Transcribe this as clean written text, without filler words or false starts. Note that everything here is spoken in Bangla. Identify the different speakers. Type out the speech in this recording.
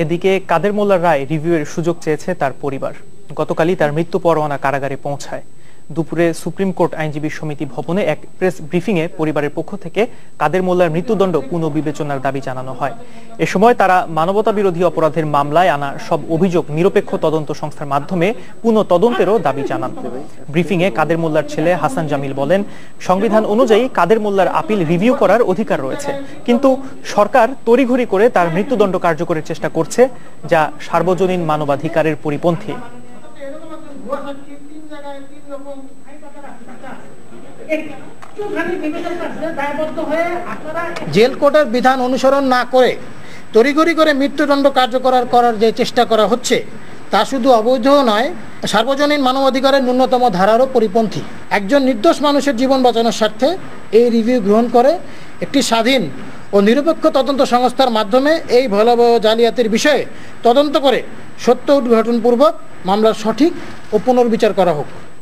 Speaker 1: এদিকে কাদের মোল্লার রায় রিভিউয়ের সুযোগ চেয়েছে তার পরিবার। গতকালই তার মৃত্যু পরোয়ানা কারাগারে পৌঁছায়। দুপুরে সুপ্রিম কোর্ট আইনজীবী সমিতি ভবনে এক প্রেস ব্রিফিংয়ে পরিবারের পক্ষ থেকে কাদের মোল্লার মৃত্যুদণ্ড পুনর্বিবেচনার দাবি জানানো হয়। এ সময় তারা মানবতা বিরোধী অপরাধের মামলায় আনা সব অভিযোগ নিরপেক্ষ তদন্ত সংস্থার মাধ্যমে পুনঃ তদন্তেরও দাবি জানান। ব্রিফিংয়ে কাদের মোল্লার ছেলে হাসান জামিল বলেন, সংবিধান অনুযায়ী কাদের মোল্লার আপিল রিভিউ করার অধিকার রয়েছে, কিন্তু সরকার তড়িঘড়ি করে তার মৃত্যুদণ্ড কার্যকরের চেষ্টা করছে, যা সার্বজনীন মানবাধিকারের পরিপন্থী।
Speaker 2: জেল কোর্টের বিধান অনুসরণ না করে তড়িঘড়ি করে মৃত্যুদণ্ড কার্যকর করার যে চেষ্টা করা হচ্ছে তা শুধু অবৈধ নয়, সার্বজনীন মানবাধিকারের ন্যূনতম ধারারও পরিপন্থী। একজন নির্দোষ মানুষের জীবন বাঁচানোর স্বার্থে এই রিভিউ গ্রহণ করে একটি স্বাধীন ও নিরপেক্ষ তদন্ত সংস্থার মাধ্যমে এই ভয়াবহ জালিয়াতির বিষয়ে তদন্ত করে সত্য উদ্ঘাটনপূর্বক মামলার সঠিক ও পুনর্বিচার করা হোক।